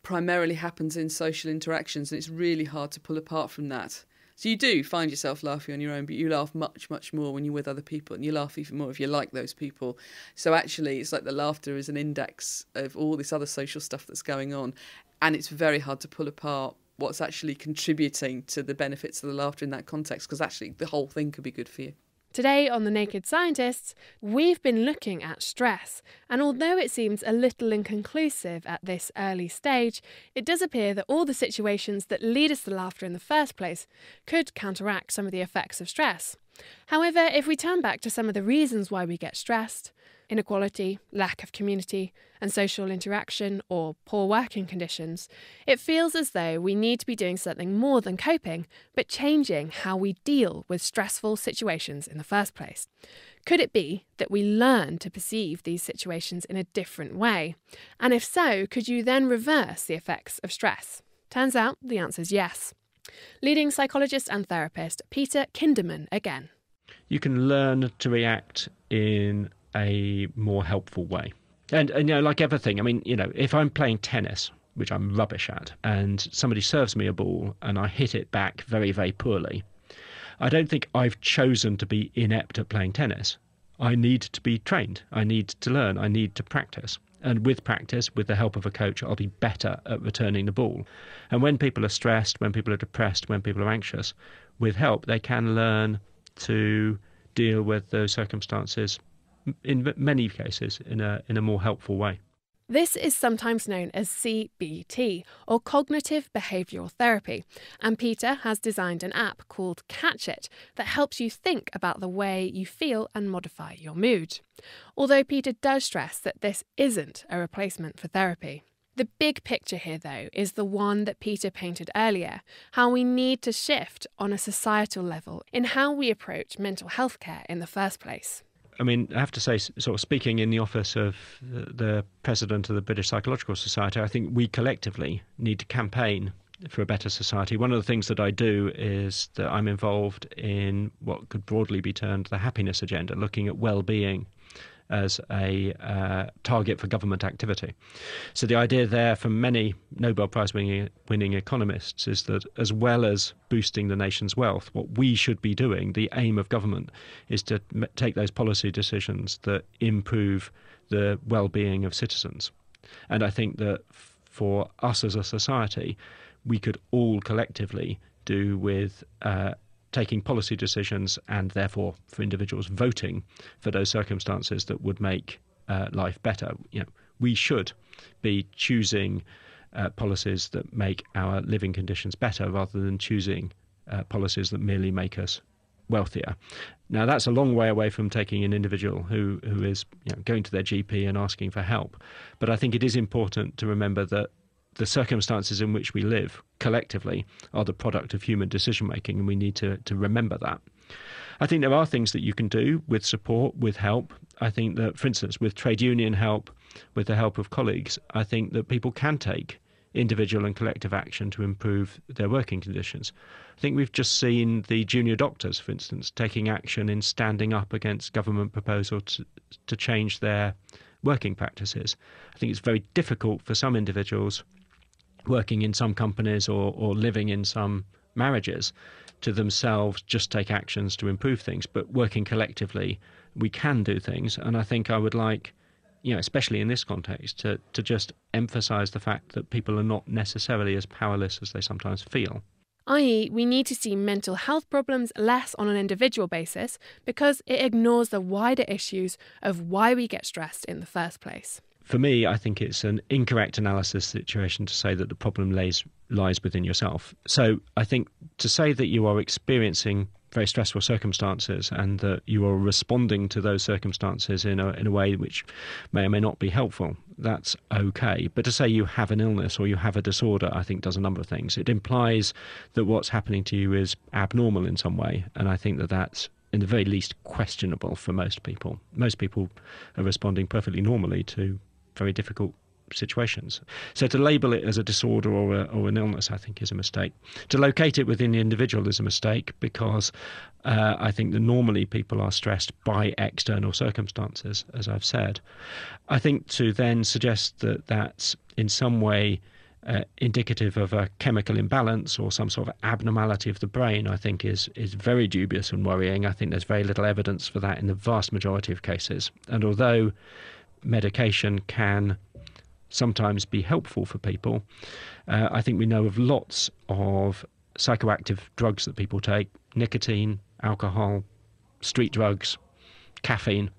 primarily happens in social interactions, and it's really hard to pull apart from that. So you do find yourself laughing on your own, but you laugh much, much more when you're with other people, and you laugh even more if you like those people. So actually, it's like the laughter is an index of all this other social stuff that's going on, and it's very hard to pull apart what's actually contributing to the benefits of the laughter in that context, because actually the whole thing could be good for you. Today on The Naked Scientists, we've been looking at stress, and although it seems a little inconclusive at this early stage, it does appear that all the situations that lead us to laughter in the first place could counteract some of the effects of stress. However, if we turn back to some of the reasons why we get stressed, inequality, lack of community and social interaction, or poor working conditions, it feels as though we need to be doing something more than coping, but changing how we deal with stressful situations in the first place. Could it be that we learn to perceive these situations in a different way? And if so, could you then reverse the effects of stress? Turns out the answer is yes. Leading psychologist and therapist Peter Kinderman again. You can learn to react in a more helpful way. And like everything, if I'm playing tennis, which I'm rubbish at, and somebody serves me a ball and I hit it back very, very poorly, I don't think I've chosen to be inept at playing tennis. I need to be trained. I need to learn. I need to practice. And with practice, with the help of a coach, I'll be better at returning the ball. And when people are stressed, when people are depressed, when people are anxious, with help, they can learn to deal with those circumstances in many cases in a more helpful way. This is sometimes known as CBT, or Cognitive Behavioural Therapy, and Peter has designed an app called Catch It that helps you think about the way you feel and modify your mood. Although Peter does stress that this isn't a replacement for therapy. The big picture here, though, is the one that Peter painted earlier, how we need to shift on a societal level in how we approach mental health care in the first place. I have to say, sort of speaking in the office of the president of the British Psychological Society, I think we collectively need to campaign for a better society. One of the things that I do is that I'm involved in what could broadly be termed the happiness agenda, looking at well-being as a target for government activity. So the idea there from many Nobel Prize winning economists is that as well as boosting the nation's wealth, what we should be doing, the aim of government, is to take those policy decisions that improve the well-being of citizens. And I think that for us as a society, we could all collectively do with taking policy decisions and therefore for individuals voting for those circumstances that would make life better. We should be choosing policies that make our living conditions better rather than choosing policies that merely make us wealthier. Now, that's a long way away from taking an individual who is going to their GP and asking for help. But I think it is important to remember that the circumstances in which we live collectively are the product of human decision-making, and we need to remember that. I think there are things that you can do with support, with help. I think that, for instance, with trade union help, with the help of colleagues, I think that people can take individual and collective action to improve their working conditions. I think we've just seen the junior doctors, for instance, taking action in standing up against government proposals to change their working practices. I think it's very difficult for some individuals working in some companies or living in some marriages to themselves just take actions to improve things. But working collectively, we can do things. And I think I would like, especially in this context, to just emphasise the fact that people are not necessarily as powerless as they sometimes feel. I.e., we need to see mental health problems less on an individual basis because it ignores the wider issues of why we get stressed in the first place. For me, I think it's an incorrect analysis situation to say that the problem lies within yourself. So I think to say that you are experiencing very stressful circumstances and that you are responding to those circumstances in a way which may or may not be helpful, that's okay. But to say you have an illness or you have a disorder, I think does a number of things. It implies that what's happening to you is abnormal in some way, and I think that that's in the very least questionable for most people. Most people are responding perfectly normally to very difficult situations. So to label it as a disorder or an illness, I think, is a mistake. To locate it within the individual is a mistake because I think that normally people are stressed by external circumstances, as I've said. I think to then suggest that that's in some way indicative of a chemical imbalance or some sort of abnormality of the brain, I think is very dubious and worrying. I think there's very little evidence for that in the vast majority of cases. And although medication can sometimes be helpful for people, I think we know of lots of psychoactive drugs that people take, nicotine, alcohol, street drugs, caffeine.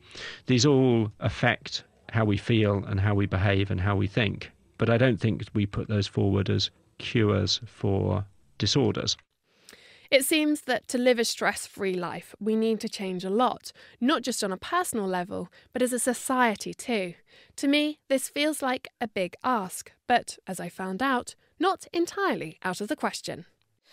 These all affect how we feel and how we behave and how we think. But I don't think we put those forward as cures for disorders. It seems that to live a stress-free life, we need to change a lot, not just on a personal level, but as a society too. To me, this feels like a big ask, but as I found out, not entirely out of the question.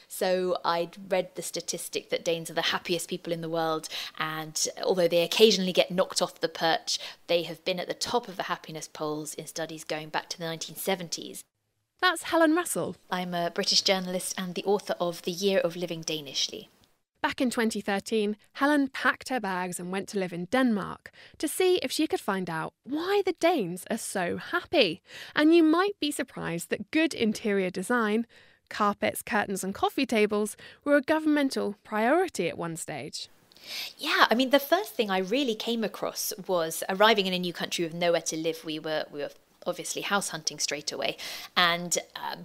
So I'd read the statistic that Danes are the happiest people in the world, and although they occasionally get knocked off the perch, they have been at the top of the happiness polls in studies going back to the 1970s. That's Helen Russell. I'm a British journalist and the author of The Year of Living Danishly. Back in 2013, Helen packed her bags and went to live in Denmark to see if she could find out why the Danes are so happy. And you might be surprised that good interior design, carpets, curtains and coffee tables were a governmental priority at one stage. Yeah, I mean, the first thing I really came across was arriving in a new country with nowhere to live. We were obviously house hunting straight away. And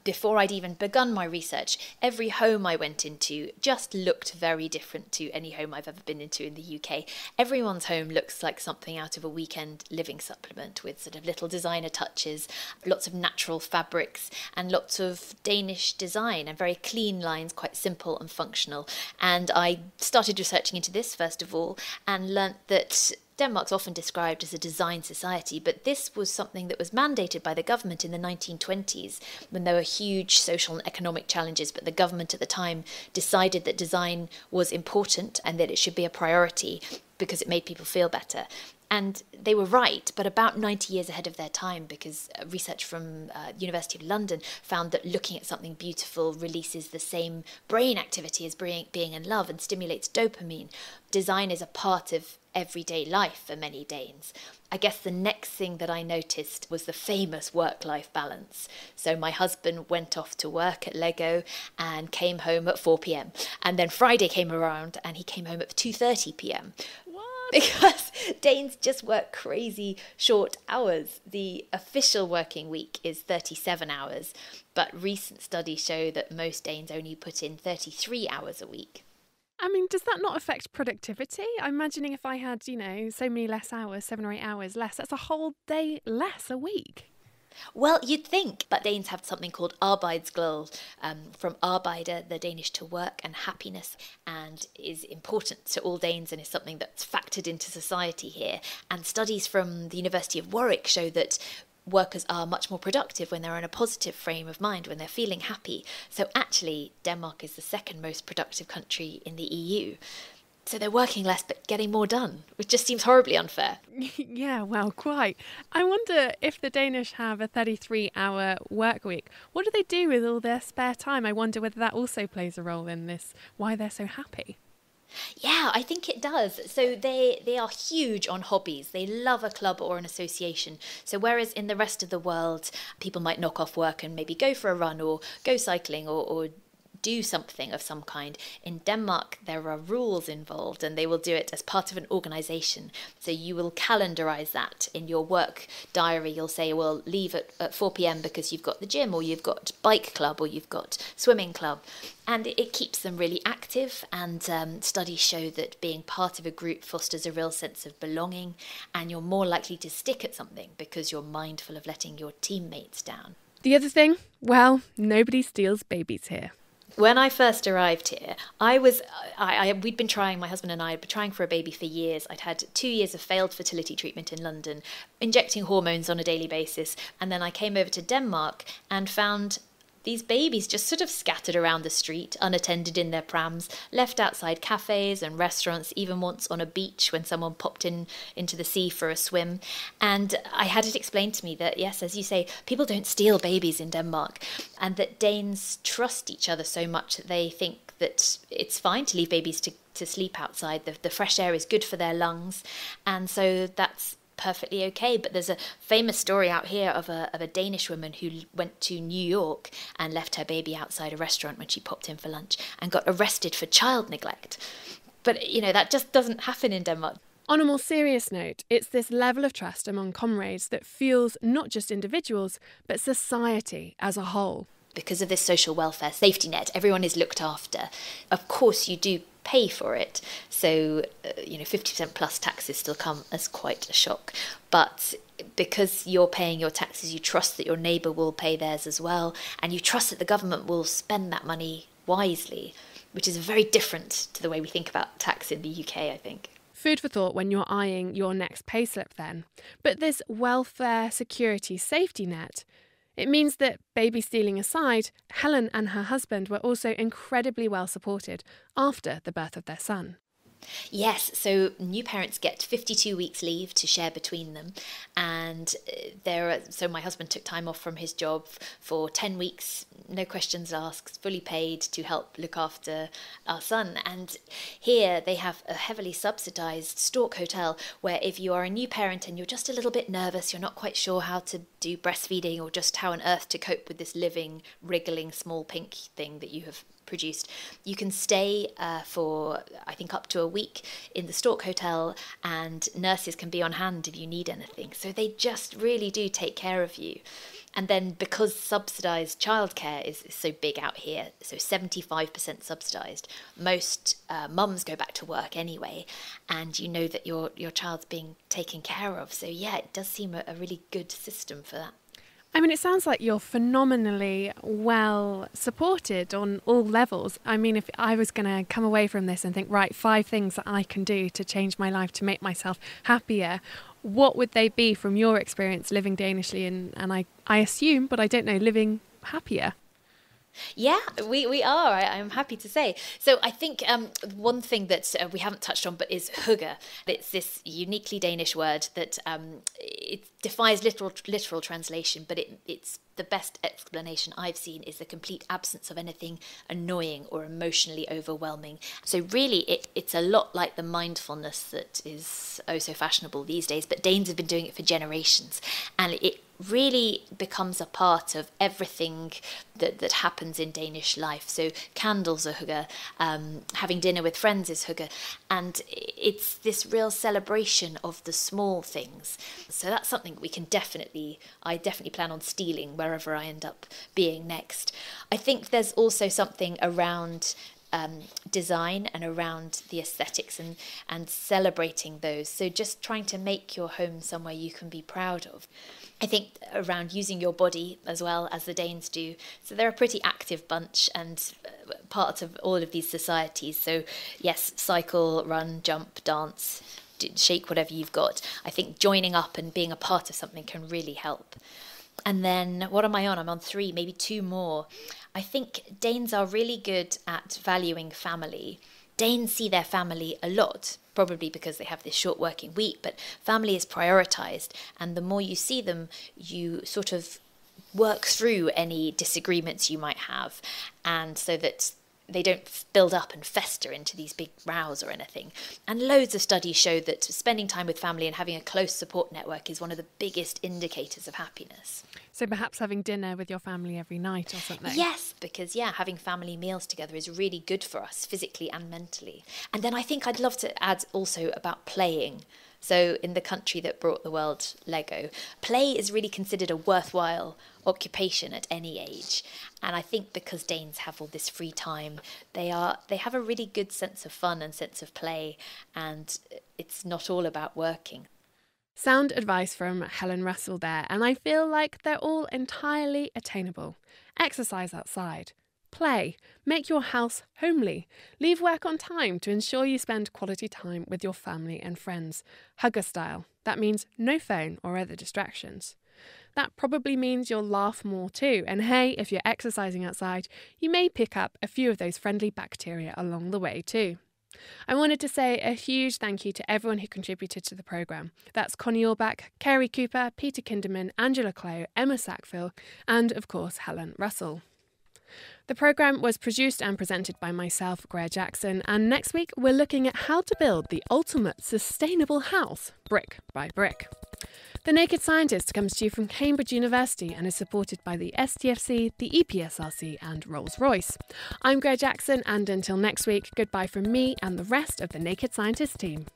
before I'd even begun my research, every home I went into just looked very different to any home I've ever been into in the UK. Everyone's home looks like something out of a weekend living supplement with sort of little designer touches, lots of natural fabrics and lots of Danish design and very clean lines, quite simple and functional. And I started researching into this first of all and learnt that Denmark's often described as a design society, but this was something that was mandated by the government in the 1920s when there were huge social and economic challenges, but the government at the time decided that design was important and that it should be a priority because it made people feel better. And they were right, but about 90 years ahead of their time, because research from University of London found that looking at something beautiful releases the same brain activity as being in love and stimulates dopamine. Design is a part of everyday life for many Danes. I guess the next thing that I noticed was the famous work-life balance. So my husband went off to work at Lego and came home at 4 p.m. And then Friday came around and he came home at 2:30 p.m. Because Danes just work crazy short hours. The official working week is 37 hours, but recent studies show that most Danes only put in 33 hours a week. I mean, does that not affect productivity? I'm imagining if I had, so many less hours, 7 or 8 hours less, that's a whole day less a week. Well, you'd think, but Danes have something called arbeidsglød, from arbejde, the Danish to work, and happiness, and is important to all Danes and is something that's factored into society here. And studies from the University of Warwick show that workers are much more productive when they're in a positive frame of mind, when they're feeling happy. So actually, Denmark is the second most productive country in the EU. So they're working less but getting more done, which just seems horribly unfair. Yeah, well, quite. I wonder if the Danish have a 33-hour work week. What do they do with all their spare time? I wonder whether that also plays a role in this, why they're so happy. Yeah, I think it does. So they are huge on hobbies. They love a club or an association. So whereas in the rest of the world, people might knock off work and maybe go for a run or go cycling or do something of some kind. In Denmark, there are rules involved and they will do it as part of an organisation. So you will calendarize that in your work diary. You'll say, well, leave at 4 p.m. because you've got the gym or you've got bike club or you've got swimming club. And it keeps them really active, and studies show that being part of a group fosters a real sense of belonging, and you're more likely to stick at something because you're mindful of letting your teammates down. The other thing, well, nobody steals babies here. When I first arrived here, we'd been trying, my husband and I had been trying for a baby for years. I'd had 2 years of failed fertility treatment in London, injecting hormones on a daily basis. And then I came over to Denmark and found these babies just sort of scattered around the street, unattended in their prams, left outside cafes and restaurants, even once on a beach when someone popped into the sea for a swim. And I had it explained to me that, yes, as you say, people don't steal babies in Denmark, and that Danes trust each other so much that they think that it's fine to leave babies to sleep outside. The fresh air is good for their lungs, and so that's perfectly okay. But there's a famous story out here of a Danish woman who went to New York and left her baby outside a restaurant when she popped in for lunch and got arrested for child neglect. But, that just doesn't happen in Denmark. On a more serious note, it's this level of trust among comrades that fuels not just individuals, but society as a whole. Because of this social welfare safety net, everyone is looked after. Of course, you do pay for it. So, 50% plus taxes still come as quite a shock. But because you're paying your taxes, you trust that your neighbour will pay theirs as well, and you trust that the government will spend that money wisely, which is very different to the way we think about tax in the UK, I think. Food for thought when you're eyeing your next payslip then. But this welfare security safety net, it means that, baby stealing aside, Helen and her husband were also incredibly well supported after the birth of their son. Yes, so new parents get 52 weeks leave to share between them, and so my husband took time off from his job for 10 weeks, no questions asked, fully paid to help look after our son. And here they have a heavily subsidised Stork Hotel where if you are a new parent and you're just a little bit nervous, you're not quite sure how to do breastfeeding or just how on earth to cope with this living, wriggling small pink thing that you have produced, you can stay for, I think, up to a week in the Stork Hotel, and nurses can be on hand if you need anything. So they just really do take care of you. And then because subsidised childcare is so big out here, so 75% subsidised, most mums go back to work anyway, and you know that your child's being taken care of. So yeah, it does seem a really good system for that. I mean, it sounds like you're phenomenally well supported on all levels. I mean, if I was going to come away from this and think, right, 5 things that I can do to change my life, to make myself happier, what would they be from your experience living Danishly and I assume, but I don't know, living happier? Yeah, we are, I'm happy to say. So I think one thing that we haven't touched on but is hygge. It's this uniquely Danish word that it defies literal translation, but it's the best explanation I've seen is the complete absence of anything annoying or emotionally overwhelming. So really it's a lot like the mindfulness that is oh so fashionable these days, but Danes have been doing it for generations, and it really becomes a part of everything that happens in Danish life. So candles are hygge, having dinner with friends is hygge, and it's this real celebration of the small things. So that's something I definitely plan on stealing wherever I end up being next. I think there's also something around design and around the aesthetics and celebrating those. So just trying to make your home somewhere you can be proud of. I think around using your body as well, as the Danes do. So they're a pretty active bunch and part of all of these societies. So yes, cycle, run, jump, dance, shake whatever you've got. I think joining up and being a part of something can really help. And then what am I on? I'm on 3, maybe 2 more. I think Danes are really good at valuing family. Danes see their family a lot, probably because they have this short working week, but family is prioritised, and the more you see them, you sort of work through any disagreements you might have, and so that they don't build up and fester into these big rows or anything. And loads of studies show that spending time with family and having a close support network is one of the biggest indicators of happiness. So perhaps having dinner with your family every night or something? Yes, because having family meals together is really good for us physically and mentally. And then I think I'd love to add also about playing. So in the country that brought the world Lego, play is really considered a worthwhile occupation at any age. And I think because Danes have all this free time, they have a really good sense of fun and sense of play, and it's not all about working. Sound advice from Helen Russell there, and I feel like they're all entirely attainable. Exercise outside. Play. Make your house homely. Leave work on time to ensure you spend quality time with your family and friends. Hygge style. That means no phone or other distractions. That probably means you'll laugh more too. And hey, if you're exercising outside, you may pick up a few of those friendly bacteria along the way too. I wanted to say a huge thank you to everyone who contributed to the programme. That's Connie Orbach, Kerry Cooper, Peter Kinderman, Angela Clow, Emma Sackville, and of course Helen Russell. The programme was produced and presented by myself, Greer Jackson, and next week we're looking at how to build the ultimate sustainable house, brick by brick. The Naked Scientist comes to you from Cambridge University and is supported by the STFC, the EPSRC and Rolls-Royce. I'm Greer Jackson, and until next week, goodbye from me and the rest of the Naked Scientist team.